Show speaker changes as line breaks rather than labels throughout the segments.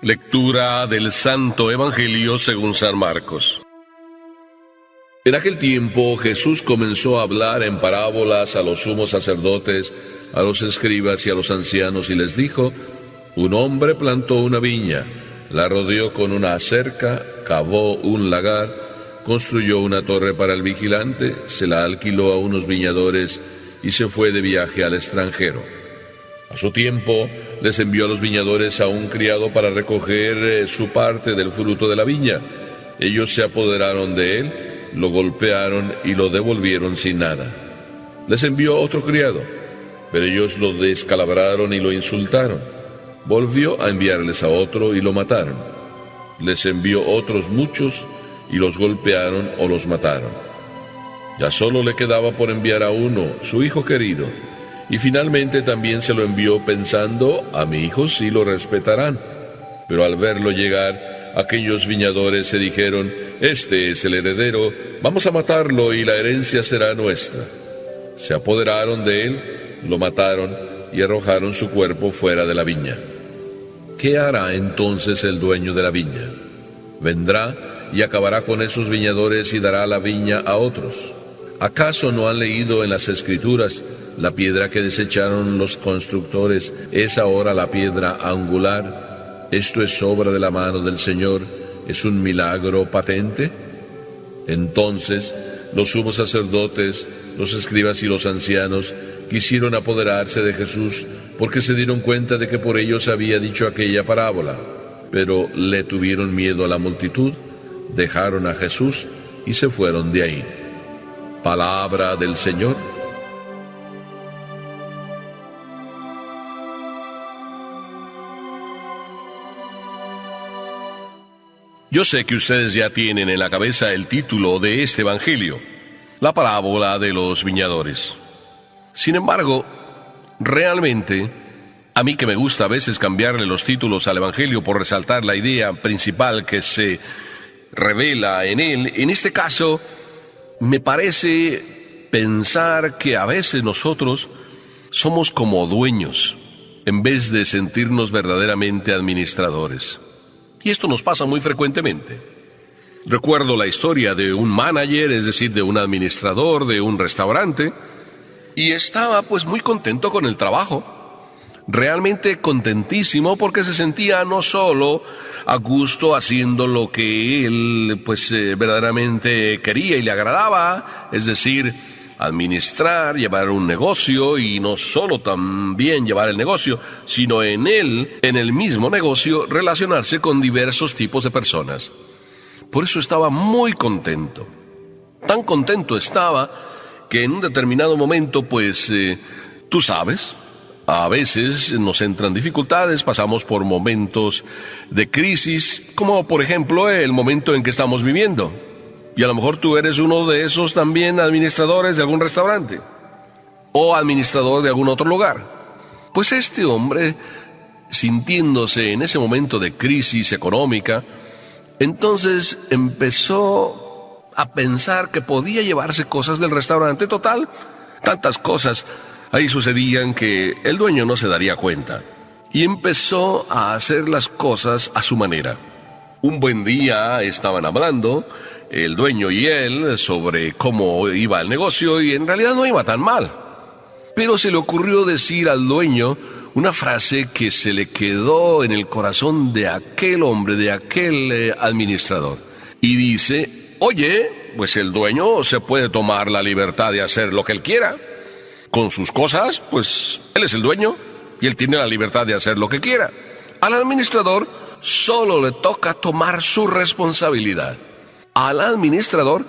Lectura del Santo Evangelio según San Marcos. En aquel tiempo Jesús comenzó a hablar en parábolas a los sumos sacerdotes, a los escribas y a los ancianos, y les dijo: un hombre plantó una viña, la rodeó con una cerca, cavó un lagar, construyó una torre para el vigilante, se la alquiló a unos viñadores y se fue de viaje al extranjero. A su tiempo, les envió a los viñadores a un criado para recoger su parte del fruto de la viña. Ellos se apoderaron de él, lo golpearon y lo devolvieron sin nada. Les envió otro criado, pero ellos lo descalabraron y lo insultaron. Volvió a enviarles a otro y lo mataron. Les envió otros muchos y los golpearon o los mataron. Ya solo le quedaba por enviar a uno, su hijo querido. Y finalmente también se lo envió pensando: a mi hijo sí lo respetarán. Pero al verlo llegar, aquellos viñadores se dijeron: este es el heredero, vamos a matarlo y la herencia será nuestra. Se apoderaron de él, lo mataron y arrojaron su cuerpo fuera de la viña. ¿Qué hará entonces el dueño de la viña? Vendrá y acabará con esos viñadores y dará la viña a otros. ¿Acaso no han leído en las Escrituras: la piedra que desecharon los constructores es ahora la piedra angular? Esto es obra de la mano del Señor, es un milagro patente. Entonces los sumos sacerdotes, los escribas y los ancianos quisieron apoderarse de Jesús, porque se dieron cuenta de que por ellos había dicho aquella parábola. Pero le tuvieron miedo a la multitud, dejaron a Jesús y se fueron de ahí. Palabra del Señor. Yo sé que ustedes ya tienen en la cabeza el título de este Evangelio, la parábola de los viñadores. Sin embargo, realmente, a mí que me gusta a veces cambiarle los títulos al Evangelio por resaltar la idea principal que se revela en él, en este caso, me parece pensar que a veces nosotros somos como dueños, en vez de sentirnos verdaderamente administradores. Y esto nos pasa muy frecuentemente. Recuerdo la historia de un manager, es decir, de un administrador de un restaurante, y estaba pues muy contento con el trabajo. Realmente contentísimo, porque se sentía no solo a gusto haciendo lo que él verdaderamente quería y le agradaba, es decir, administrar, llevar un negocio, y no solo también llevar el negocio, sino en el mismo negocio, relacionarse con diversos tipos de personas. Por eso estaba muy contento. Tan contento estaba que en un determinado momento, tú sabes, a veces nos entran dificultades, pasamos por momentos de crisis, como por ejemplo el momento en que estamos viviendo. Y a lo mejor tú eres uno de esos también administradores de algún restaurante o administrador de algún otro lugar. Pues este hombre, sintiéndose en ese momento de crisis económica, entonces empezó a pensar que podía llevarse cosas del restaurante. Total, tantas cosas ahí sucedían que el dueño no se daría cuenta. Y empezó a hacer las cosas a su manera. Un buen día estaban hablando el dueño y él sobre cómo iba el negocio, y en realidad no iba tan mal. Pero se le ocurrió decir al dueño una frase que se le quedó en el corazón de aquel hombre, de aquel administrador. Y dice: oye, pues el dueño se puede tomar la libertad de hacer lo que él quiera. Con sus cosas, pues él es el dueño y él tiene la libertad de hacer lo que quiera. Al administrador solo le toca tomar su responsabilidad. Al administrador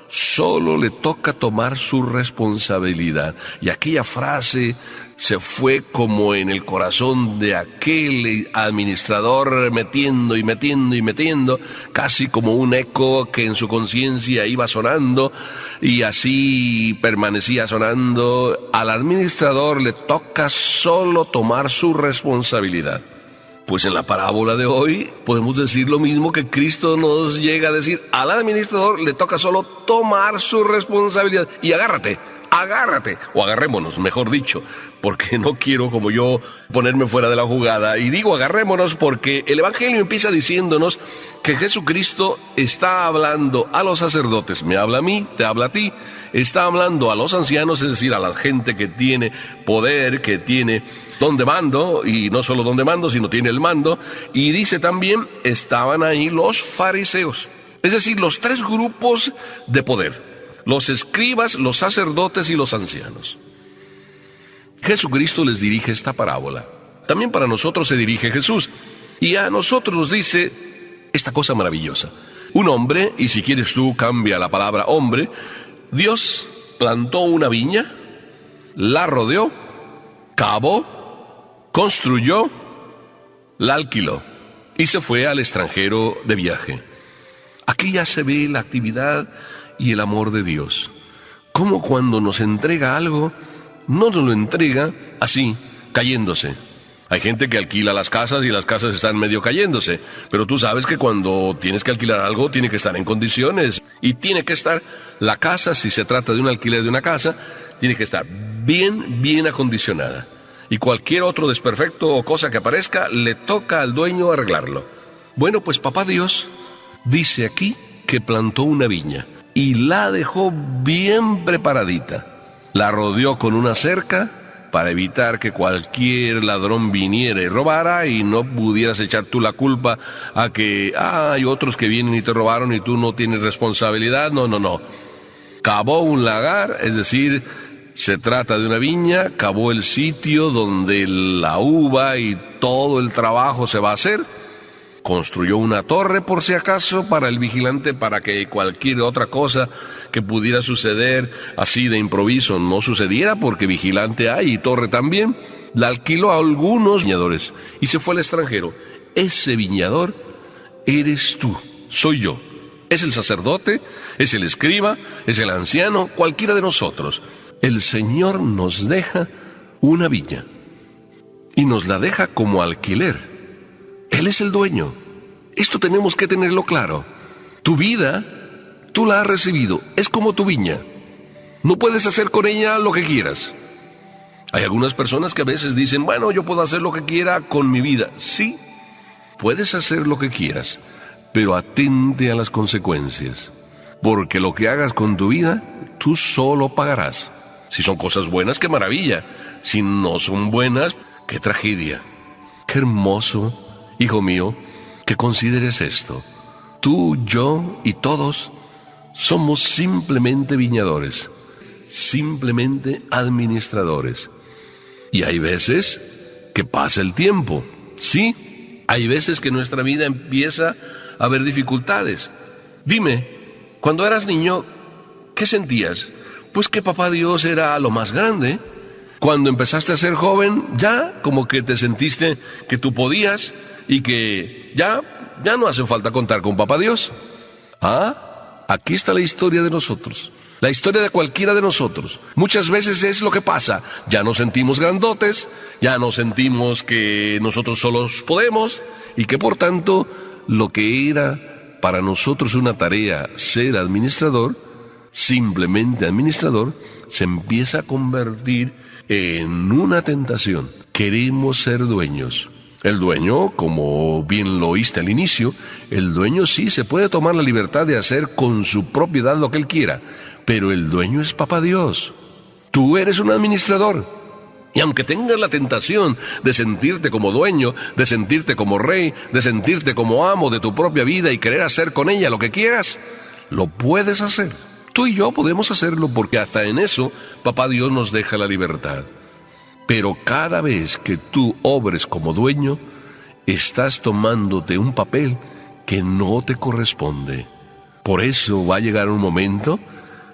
solo le toca tomar su responsabilidad. Y aquella frase se fue como en el corazón de aquel administrador, metiendo y metiendo y metiendo, casi como un eco que en su conciencia iba sonando, y así permanecía sonando. Al administrador le toca solo tomar su responsabilidad. Pues en la parábola de hoy podemos decir lo mismo que Cristo nos llega a decir: al administrador le toca solo tomar su responsabilidad. Y agárrate agárrate, o agarrémonos, mejor dicho, porque no quiero como yo ponerme fuera de la jugada, y digo agarrémonos porque el Evangelio empieza diciéndonos que Jesucristo está hablando a los sacerdotes, me habla a mí, te habla a ti, está hablando a los ancianos, es decir, a la gente que tiene poder, que tiene don de mando, y no solo don de mando, sino tiene el mando, y dice también, estaban ahí los fariseos, es decir, los tres grupos de poder. Los escribas, los sacerdotes y los ancianos. Jesucristo les dirige esta parábola. También para nosotros se dirige Jesús. Y a nosotros nos dice esta cosa maravillosa. Un hombre, y si quieres tú cambia la palabra hombre, Dios plantó una viña, la rodeó, cavó, construyó, la alquiló y se fue al extranjero de viaje. Aquí ya se ve la actividad y el amor de Dios. Como cuando nos entrega algo, no nos lo entrega así, cayéndose. Hay gente que alquila las casas y las casas están medio cayéndose, pero tú sabes que cuando tienes que alquilar algo, tiene que estar en condiciones. Y tiene que estar la casa, si se trata de un alquiler de una casa, tiene que estar bien acondicionada. Y cualquier otro desperfecto o cosa que aparezca, le toca al dueño arreglarlo. Bueno, pues Papá Dios dice aquí que plantó una viña y la dejó bien preparadita. La rodeó con una cerca para evitar que cualquier ladrón viniera y robara y no pudieras echar tú la culpa a que hay otros que vienen y te robaron y tú no tienes responsabilidad. No. Cavó un lagar, es decir, se trata de una viña, cavó el sitio donde la uva y todo el trabajo se va a hacer. Construyó una torre por si acaso para el vigilante, para que cualquier otra cosa que pudiera suceder así de improviso no sucediera, porque vigilante hay y torre también. La alquiló a algunos viñadores y se fue al extranjero. Ese viñador eres tú, soy yo. Es el sacerdote, es el escriba, es el anciano, cualquiera de nosotros. El Señor nos deja una viña y nos la deja como alquiler. Él es el dueño. Esto tenemos que tenerlo claro. Tu vida, tú la has recibido. Es como tu viña. No puedes hacer con ella lo que quieras. Hay algunas personas que a veces dicen, bueno, yo puedo hacer lo que quiera con mi vida. Sí, puedes hacer lo que quieras, pero atente a las consecuencias. Porque lo que hagas con tu vida, tú solo pagarás. Si son cosas buenas, qué maravilla. Si no son buenas, qué tragedia. Qué hermoso, hijo mío, que consideres esto. Tú, yo y todos somos simplemente viñadores, simplemente administradores. Y hay veces que pasa el tiempo, sí, hay veces que nuestra vida empieza a haber dificultades. Dime, cuando eras niño, ¿qué sentías? Pues que Papá Dios era lo más grande. Cuando empezaste a ser joven, ya como que te sentiste que tú podías y que ya no hace falta contar con Papá Dios. Aquí está la historia de nosotros, la historia de cualquiera de nosotros. Muchas veces es lo que pasa, ya nos sentimos grandotes, ya nos sentimos que nosotros solos podemos y que por tanto lo que era para nosotros una tarea ser administrador, simplemente administrador, se empieza a convertir en una tentación. Queremos ser dueños. El dueño, como bien lo oíste al inicio, el dueño sí se puede tomar la libertad de hacer con su propiedad lo que él quiera, pero el dueño es Papá Dios. Tú eres un administrador. Y aunque tengas la tentación de sentirte como dueño, de sentirte como rey, de sentirte como amo de tu propia vida y querer hacer con ella lo que quieras, lo puedes hacer. Tú y yo podemos hacerlo porque hasta en eso Papá Dios nos deja la libertad. Pero cada vez que tú obres como dueño, estás tomándote un papel que no te corresponde. Por eso va a llegar un momento,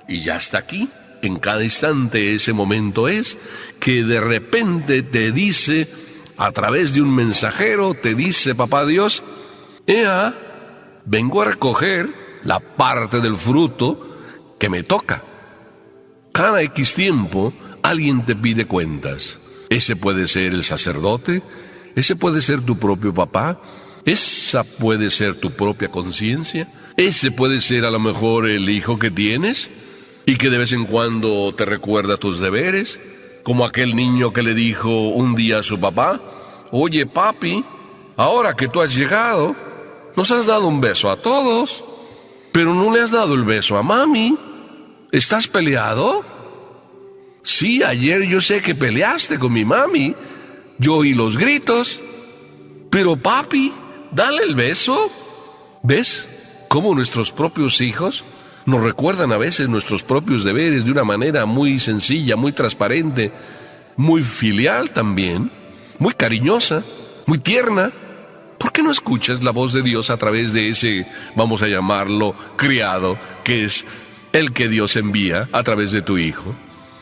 y ya está aquí, en cada instante ese momento es, que de repente te dice, a través de un mensajero, te dice Papá Dios, vengo a recoger la parte del fruto que me toca. Cada X tiempo alguien te pide cuentas. Ese puede ser el sacerdote, ese puede ser tu propio papá, esa puede ser tu propia conciencia, ese puede ser a lo mejor el hijo que tienes, y que de vez en cuando te recuerda tus deberes, como aquel niño que le dijo un día a su papá: oye, papi, ahora que tú has llegado, nos has dado un beso a todos, pero no le has dado el beso a mami. ¿Estás peleado? Sí, ayer yo sé que peleaste con mi mami. Yo oí los gritos. Pero papi, dale el beso. ¿Ves cómo nuestros propios hijos nos recuerdan a veces nuestros propios deberes de una manera muy sencilla, muy transparente, muy filial también, muy cariñosa, muy tierna? ¿Por qué no escuchas la voz de Dios a través de ese, vamos a llamarlo, criado, que es el que Dios envía a través de tu hijo?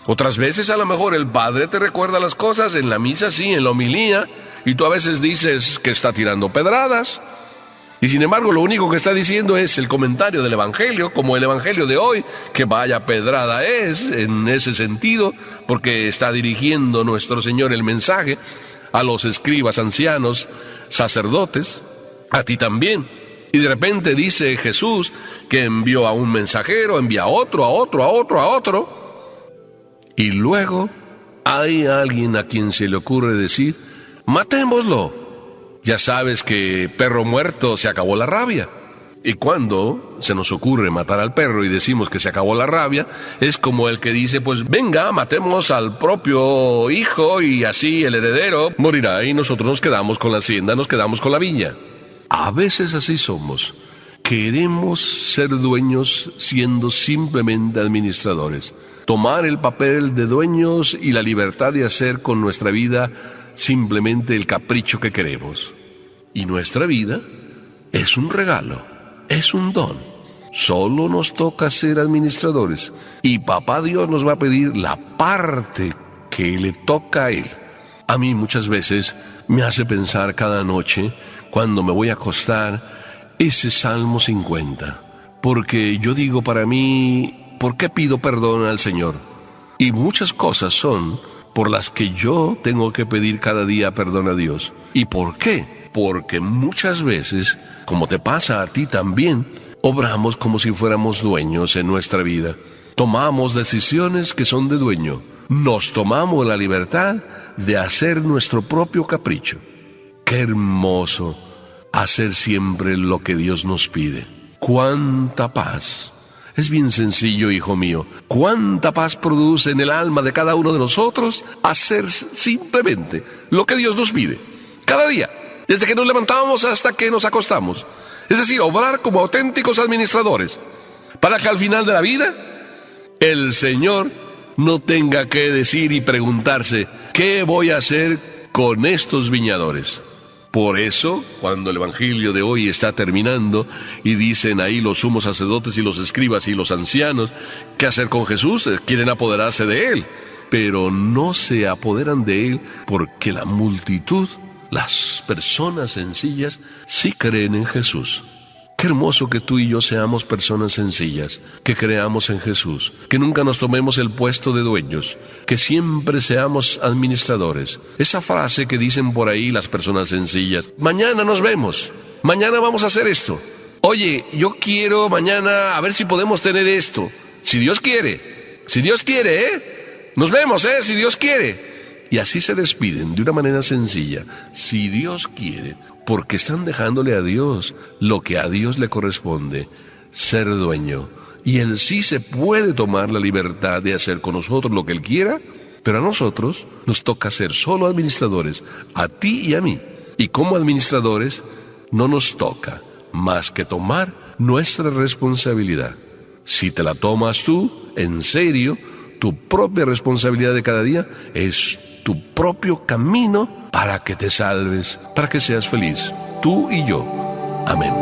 Otras veces a lo mejor el padre te recuerda las cosas en la misa, sí, en la homilía, y tú a veces dices que está tirando pedradas. Y sin embargo lo único que está diciendo es el comentario del Evangelio, como el Evangelio de hoy, que vaya pedrada es en ese sentido, porque está dirigiendo nuestro Señor el mensaje a los escribas, ancianos, sacerdotes, a ti también. Y de repente dice Jesús que envió a un mensajero, envía a otro, a otro, a otro, a otro. Y luego hay alguien a quien se le ocurre decir: matémoslo. Ya sabes que perro muerto se acabó la rabia. Y cuando se nos ocurre matar al perro y decimos que se acabó la rabia, es como el que dice: pues venga, matemos al propio hijo y así el heredero morirá y nosotros nos quedamos con la hacienda, nos quedamos con la viña. A veces así somos. Queremos ser dueños siendo simplemente administradores. Tomar el papel de dueños y la libertad de hacer con nuestra vida simplemente el capricho que queremos. Y nuestra vida es un regalo, es un don. Solo nos toca ser administradores. Y Papá Dios nos va a pedir la parte que le toca a Él. A mí muchas veces me hace pensar cada noche, cuando me voy a acostar, ese Salmo 50. Porque yo digo para mí, ¿por qué pido perdón al Señor? Y muchas cosas son por las que yo tengo que pedir cada día perdón a Dios. ¿Y por qué? Porque muchas veces, como te pasa a ti también, obramos como si fuéramos dueños en nuestra vida. Tomamos decisiones que son de dueño. Nos tomamos la libertad de hacer nuestro propio capricho. ¡Qué hermoso hacer siempre lo que Dios nos pide! ¡Cuánta paz! Es bien sencillo, hijo mío. ¿Cuánta paz produce en el alma de cada uno de nosotros hacer simplemente lo que Dios nos pide? Cada día, desde que nos levantamos hasta que nos acostamos. Es decir, obrar como auténticos administradores, para que al final de la vida, el Señor no tenga que decir y preguntarse: ¿qué voy a hacer con estos viñadores? Por eso, cuando el Evangelio de hoy está terminando y dicen ahí los sumos sacerdotes y los escribas y los ancianos, ¿qué hacer con Jesús? Quieren apoderarse de Él, pero no se apoderan de Él porque la multitud, las personas sencillas, sí creen en Jesús. Qué hermoso que tú y yo seamos personas sencillas, que creamos en Jesús, que nunca nos tomemos el puesto de dueños, que siempre seamos administradores. Esa frase que dicen por ahí las personas sencillas: mañana nos vemos, mañana vamos a hacer esto. Oye, yo quiero mañana a ver si podemos tener esto. Si Dios quiere, nos vemos, si Dios quiere. Y así se despiden de una manera sencilla: si Dios quiere. Porque están dejándole a Dios lo que a Dios le corresponde, ser dueño. Y Él sí se puede tomar la libertad de hacer con nosotros lo que Él quiera, pero a nosotros nos toca ser solo administradores, a ti y a mí. Y como administradores no nos toca más que tomar nuestra responsabilidad. Si te la tomas tú, en serio, tu propia responsabilidad de cada día es tu propio camino para que te salves, para que seas feliz, tú y yo. Amén.